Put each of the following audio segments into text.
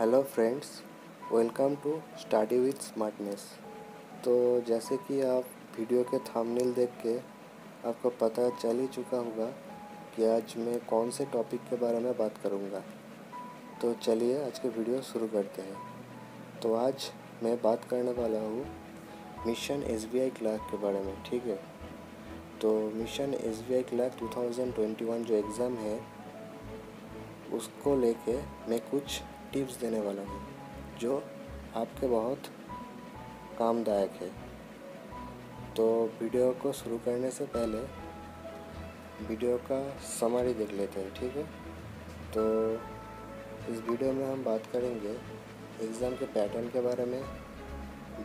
Hello friends, welcome to study with smartness. तो जैसे कि आप वीडियो के थंबनेल देख के आपको पता चल ही चुका होगा कि आज मैं कौन से टॉपिक के बारे में बात करूंगा। तो चलिए आज के वीडियो शुरू करते हैं। तो आज मैं बात करने वाला हूँ मिशन SBI क्लर्क के बारे में, ठीक है। तो मिशन SBI क्लर्क 2021 जो एग्ज़ाम है उसको लेके मैं कुछ टिप्स देने वाला हूँ जो आपके बहुत कामदायक है। तो वीडियो को शुरू करने से पहले वीडियो का समरी देख लेते हैं, ठीक है। तो इस वीडियो में हम बात करेंगे एग्ज़ाम के पैटर्न के बारे में,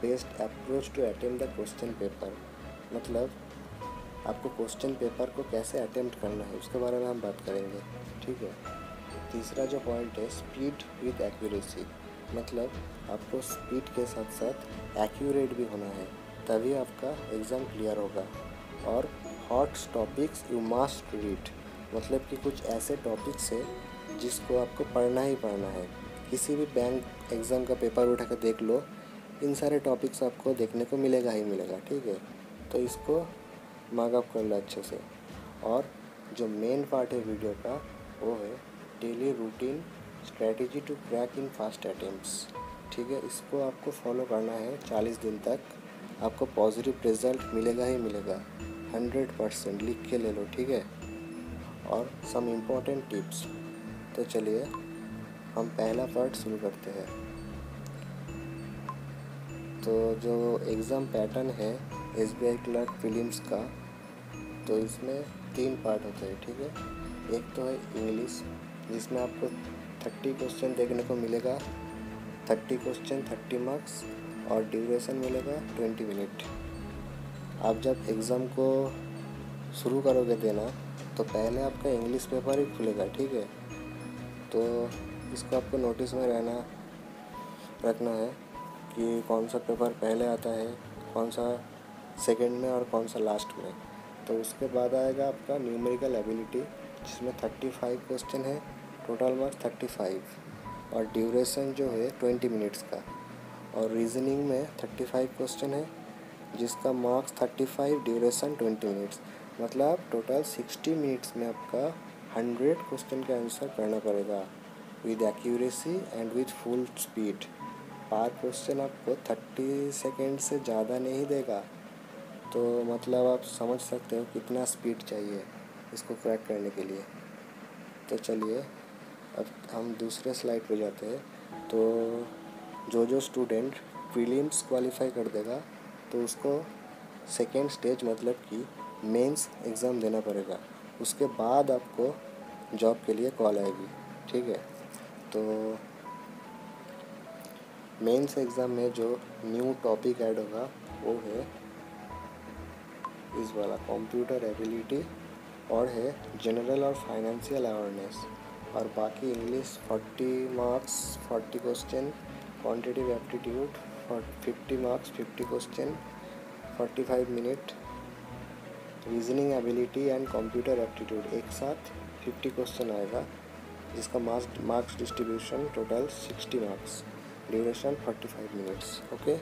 best approach to attempt the question paper, मतलब आपको क्वेश्चन पेपर को कैसे अटेम्प्ट करना है उसके बारे में हम बात करेंगे, ठीक है। तीसरा जो पॉइंट है स्पीड विद एक्यूरेसी, मतलब आपको स्पीड के साथ साथ एक्यूरेट भी होना है, तभी आपका एग्ज़ाम क्लियर होगा। और hot topics you must read, मतलब कि कुछ ऐसे टॉपिक्स है जिसको आपको पढ़ना ही पढ़ना है। किसी भी बैंक एग्ज़ाम का पेपर उठा कर देख लो, इन सारे टॉपिक्स आपको देखने को मिलेगा ही मिलेगा, ठीक है। तो इसको मार्कअप कर लो अच्छे से। और जो मेन पार्ट है वीडियो का वो है daily routine strategy to crack in fast attempts, ठीक है। इसको आपको फॉलो करना है 40 दिन तक, आपको पॉजिटिव रिजल्ट मिलेगा ही मिलेगा, 100%। लिख के ले लो, ठीक है। और सम इम्पोर्टेंट टिप्स। तो चलिए हम पहला पार्ट शुरू करते हैं। तो जो एग्ज़ाम पैटर्न है SBI क्लर्क प्रीलिम्स का, तो इसमें 3 पार्ट होते हैं, ठीक है। एक तो है इंग्लिश, जिसमें आपको 30 क्वेश्चन देखने को मिलेगा, 30 क्वेश्चन 30 मार्क्स, और ड्यूरेशन मिलेगा 20 मिनट। आप जब एग्ज़ाम को शुरू करोगे देना तो पहले आपका इंग्लिश पेपर ही खुलेगा, ठीक है। तो इसको आपको नोटिस में रखना है कि कौन सा पेपर पहले आता है, कौन सा सेकंड में और कौन सा लास्ट में। तो उसके बाद आएगा आपका न्यूमेरिकल एबिलिटी, जिसमें 35 क्वेश्चन है, टोटल मार्क्स 35, और ड्यूरेशन जो है 20 मिनट्स का। और रीजनिंग में 35 क्वेश्चन है जिसका मार्क्स 35, ड्यूरेशन 20 मिनट्स, मतलब टोटल 60 मिनट्स में आपका 100 क्वेश्चन का आंसर करना पड़ेगा with accuracy and with full speed. पर क्वेश्चन आपको 30 सेकेंड से ज़्यादा नहीं देगा, तो मतलब आप समझ सकते हो कितना स्पीड चाहिए इसको क्रैक करने के लिए। तो चलिए अब हम दूसरे स्लाइड पे जाते हैं। तो जो स्टूडेंट प्रीलिम्स क्वालिफाई कर देगा तो उसको सेकेंड स्टेज मतलब कि मेंस एग्ज़ाम देना पड़ेगा। उसके बाद आपको जॉब के लिए कॉल आएगी, ठीक है। तो मेंस एग्ज़ाम में जो न्यू टॉपिक ऐड होगा वो है इस वाला कंप्यूटर एबिलिटी, और है जनरल और फाइनेंशियल अवेयरनेस। और बाकी English 40 marks 40 question, quantitative aptitude 50 marks 50 question 45 minute, reasoning ability and computer aptitude एक साथ 50 क्वेश्चन आएगा, जिसका marks distribution total 60 marks, duration 45 minutes, okay.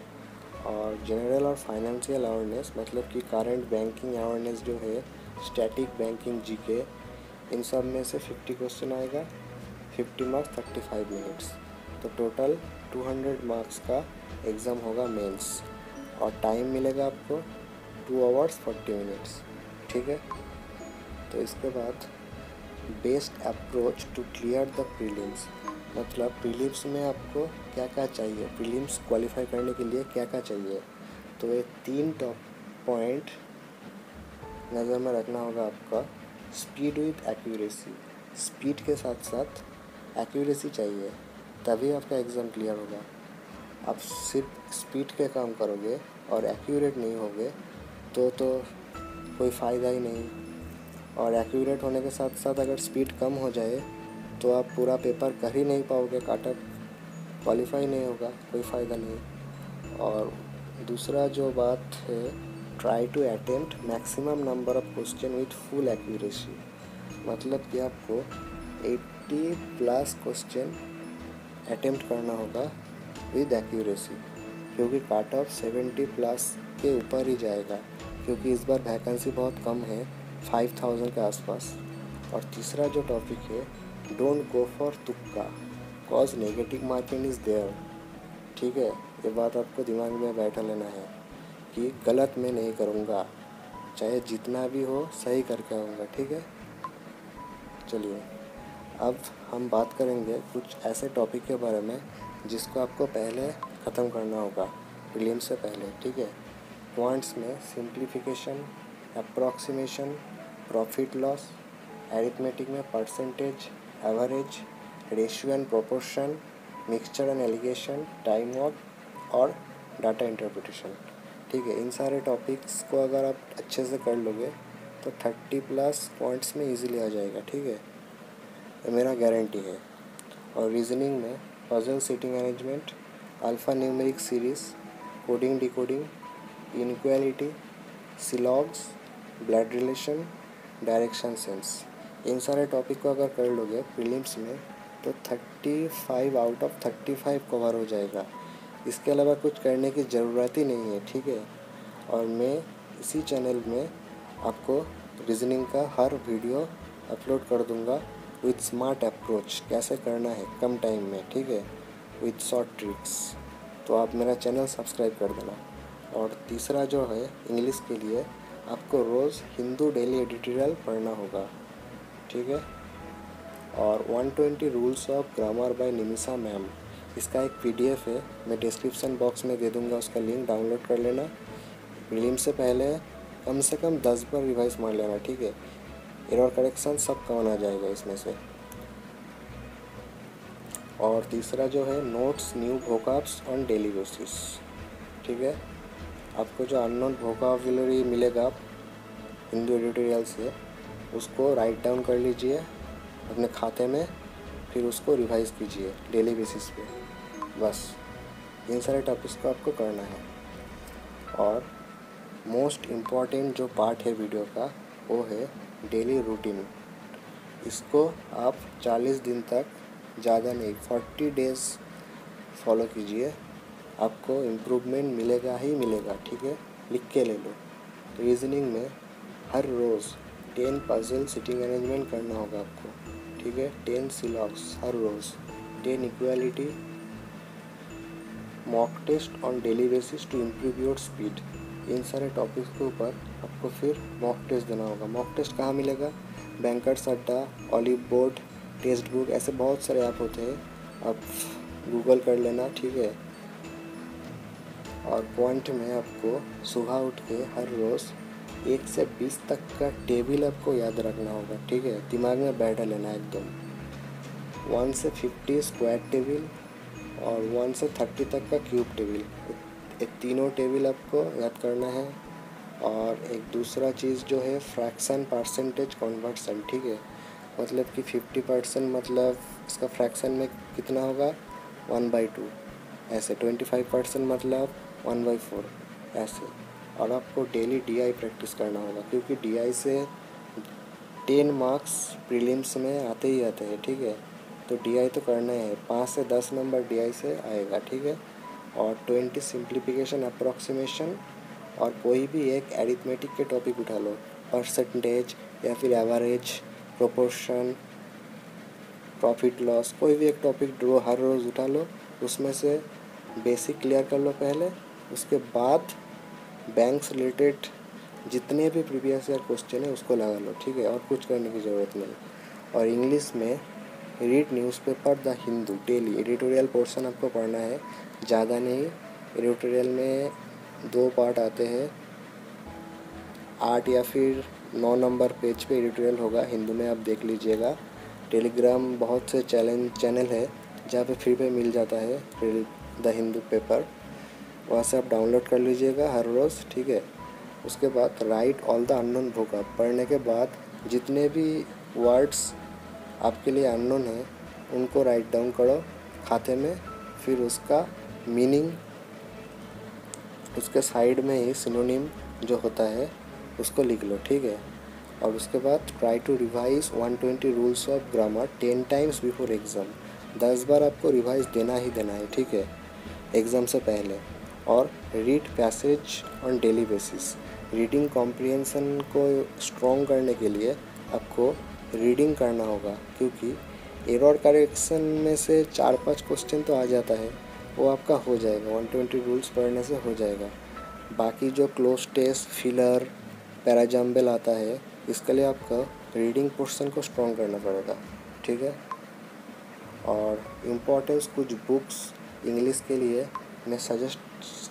और जनरल और फाइनेंशियल अवेयरनेस मतलब कि करंट बैंकिंग अवेयरनेस जो है, स्टैटिक बैंकिंग जीके, इन सब में से 50 क्वेश्चन आएगा, 50 मार्क्स 35 मिनट्स, तो टोटल 200 मार्क्स का एग्ज़ाम होगा मेंस। और टाइम मिलेगा आपको 2 आवर्स 40 मिनट्स, ठीक है। तो इसके बाद best approach to clear the prelims, मतलब प्रीलिम्स में आपको क्या क्या चाहिए, प्रीलिम्स क्वालिफाई करने के लिए क्या क्या चाहिए। तो ये 3 टॉप पॉइंट नज़र में रखना होगा आपका। स्पीड विद एक्यूरेसी, स्पीड के साथ साथ एक्यूरेसी चाहिए, तभी आपका एग्ज़ाम क्लियर होगा। आप सिर्फ स्पीड के काम करोगे और एक्यूरेट नहीं होगे तो कोई फ़ायदा ही नहीं। और एक्यूरेट होने के साथ साथ अगर स्पीड कम हो जाए तो आप पूरा पेपर कर ही नहीं पाओगे, काटअप क्वालिफाई नहीं होगा, कोई फ़ायदा नहीं। और दूसरा जो बात है, try to attempt maximum number of question with full accuracy, मतलब कि आपको 80+ क्वेश्चन अटेम्प्ट करना होगा विद एक्यूरेसी, क्योंकि कट ऑफ 70 प्लस के ऊपर ही जाएगा, क्योंकि इस बार वैकेंसी बहुत कम है, 5000 के आसपास। और तीसरा जो टॉपिक है, डोंट गो फॉर तुक्का cause negative marking is there. ठीक है, ये बात आपको दिमाग में बैठा लेना है कि गलत मैं नहीं करूँगा, चाहे जितना भी हो सही करके आऊँगा। ठीक है, चलिए अब हम बात करेंगे कुछ ऐसे टॉपिक के बारे में जिसको आपको पहले ख़त्म करना होगा प्रीलिम से पहले। ठीक है, क्वांट्स में simplification, approximation, profit loss, arithmetic में percentage, average, ratio and proportion, mixture and alligation, time work और डाटा इंटरप्रिटेशन। ठीक है, इन सारे टॉपिक्स को अगर आप अच्छे से कर लोगे तो 30 प्लस पॉइंट्स में इजीली आ जाएगा। ठीक है, ये मेरा गारंटी है। और रीजनिंग में puzzle seating arrangement, alpha numeric series, coding decoding, inequality, syllogisms, blood relation, direction sense, इन सारे टॉपिक को अगर कर लोगे प्रीलिम्स में तो 35 आउट ऑफ 35 कवर हो जाएगा। इसके अलावा कुछ करने की ज़रूरत ही नहीं है। ठीक है, और मैं इसी चैनल में आपको रीजनिंग का हर वीडियो अपलोड कर दूंगा विथ स्मार्ट अप्रोच, कैसे करना है कम टाइम में। ठीक है, विथ शॉर्ट ट्रिक्स। तो आप मेरा चैनल सब्सक्राइब कर देना। और तीसरा जो है, इंग्लिश के लिए आपको रोज़ हिंदू डेली एडिटोरियल पढ़ना होगा। ठीक है, और 120 rules of grammar bye Nimisha ma'am, इसका एक PDF है, मैं डिस्क्रिप्शन बॉक्स में दे दूंगा, उसका लिंक डाउनलोड कर लेना। प्रीलिम से पहले कम से कम 10 बार रिवाइज मार लेना। ठीक है, एरर करेक्शन सब कवर आ जाएगा इसमें से। और तीसरा जो है, notes new vocabs on daily basis. ठीक है, आपको जो अननोन वोकैबुलरी मिलेगा हिंदू एडिटोरियल से, उसको राइट डाउन कर लीजिए अपने खाते में, फिर उसको रिवाइज कीजिए डेली बेसिस पे। बस इन सारे टॉपिक्स को आपको करना है। और मोस्ट इम्पॉर्टेंट जो पार्ट है वीडियो का, वो है डेली रूटीन। इसको आप 40 दिन तक, ज़्यादा नहीं 40 डेज़ फॉलो कीजिए, आपको इम्प्रूवमेंट मिलेगा ही मिलेगा। ठीक है, लिख के ले लो। रीजनिंग में हर रोज़ 10 पजल सिटिंग अरेंजमेंट करना होगा आपको। ठीक है, 10 सिलॉग्स हर रोज़, 10 equality, mock test on daily basis to improve your speed. इन सारे टॉपिक्स के ऊपर आपको फिर मॉक टेस्ट देना होगा। मॉक टेस्ट कहाँ मिलेगा? बैंकर्स अड्डा, ऑलिव बोर्ड, टेक्स्ट बुक, ऐसे बहुत सारे ऐप होते हैं, आप गूगल कर लेना। ठीक है, और पॉइंट में आपको सुबह उठ के हर रोज़ 1 से 20 तक का टेबल आपको याद रखना होगा। ठीक है, दिमाग में बैठा लेना एकदम। 1 से 50 स्क्वायर टेबल और 1 से 30 तक का क्यूब टेबल, ये तीनों टेबल आपको याद करना है। और एक दूसरा चीज़ जो है, फ्रैक्शन परसेंटेज कन्वर्सन। ठीक है, मतलब कि 50% मतलब इसका फ्रैक्शन में कितना होगा, 1/2 ऐसे, 25% मतलब 1/4 ऐसे। और आपको डेली DI प्रैक्टिस करना होगा, क्योंकि DI से 10 मार्क्स प्रीलिम्स में आते ही आते हैं। ठीक है, तो DI तो करना है, 5 से 10 नंबर DI से आएगा। ठीक है, और 20 सिंप्लीफिकेशन अप्रॉक्सीमेशन, और कोई भी एक एरिथमेटिक के टॉपिक उठा लो, परसेंटेज या फिर एवरेज, प्रोपोर्शन, प्रॉफिट लॉस, कोई भी एक टॉपिक हर रोज़ उठा लो, उसमें से बेसिक क्लियर कर लो पहले। उसके बाद बैंक से रिलेटेड जितने भी प्रीवियस ईयर क्वेश्चन है उसको लगा लो। ठीक है, और कुछ करने की ज़रूरत नहीं। और इंग्लिश में read newspaper the Hindu daily, editorial portion आपको पढ़ना है, ज़्यादा नहीं। एडिटोरियल में 2 पार्ट आते हैं, 8 या फिर 9 नंबर पेज पे एडिटोरियल होगा, हिंदू में आप देख लीजिएगा। टेलीग्राम बहुत से चैनल है जहाँ पे फ्री पे मिल जाता है द हिंदू पेपर, वहाँ से आप डाउनलोड कर लीजिएगा हर रोज़। ठीक है, उसके बाद right all the unknown vocab, पढ़ने के बाद जितने भी वर्ड्स आपके लिए अननोन है उनको राइट डाउन करो खाते में, फिर उसका मीनिंग उसके साइड में ही सिनोनिम जो होता है उसको लिख लो। ठीक है, और उसके बाद try to revise 120 rules of grammar 10 times before exam. 10 बार आपको रिवाइज देना ही देना है, ठीक है, एग्ज़ाम से पहले। और read passage on daily basis. Reading comprehension को स्ट्रॉन्ग करने के लिए आपको रीडिंग करना होगा, क्योंकि एरर करेक्शन में से 4-5 क्वेश्चन तो आ जाता है, वो आपका हो जाएगा, 120 रूल्स पढ़ने से हो जाएगा। बाकी जो क्लोज टेस्ट, फिलर, पैराजम्बल आता है, इसके लिए आपका रीडिंग पोर्शन को स्ट्रॉन्ग करना पड़ेगा, ठीक है। और इम्पोर्टेंस कुछ बुक्स इंग्लिश के लिए मैं सजेस्ट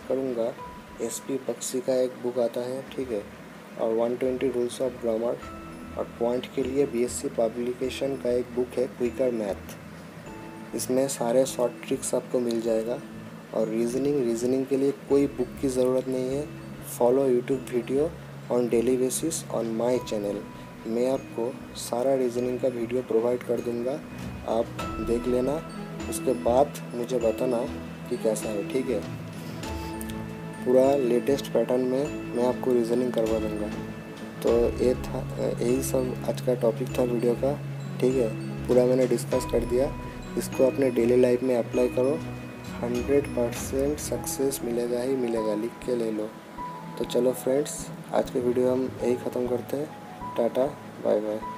करूँगा। SP बख्शी का एक बुक आता है, ठीक है, और 120 रूल्स ऑफ ग्रामर। और पॉइंट के लिए BSc पब्लिकेशन का एक बुक है, क्विकर मैथ। इसमें सारे शॉर्ट ट्रिक्स आपको मिल जाएगा। और रीजनिंग के लिए कोई बुक की ज़रूरत नहीं है। Follow YouTube video on daily basis on my channel. मैं आपको सारा रीजनिंग का वीडियो प्रोवाइड कर दूंगा, आप देख लेना, उसके बाद मुझे बताना कि कैसा है, ठीक है। पूरा लेटेस्ट पैटर्न में मैं आपको रीजनिंग करवा दूंगा। तो यही सब आज का टॉपिक था वीडियो का, ठीक है। पूरा मैंने डिस्कस कर दिया। इसको अपने डेली लाइफ में अप्लाई करो, 100% सक्सेस मिलेगा ही मिलेगा, लिख के ले लो। तो चलो फ्रेंड्स, आज के वीडियो हम यही ख़त्म करते हैं। Tata, bye bye.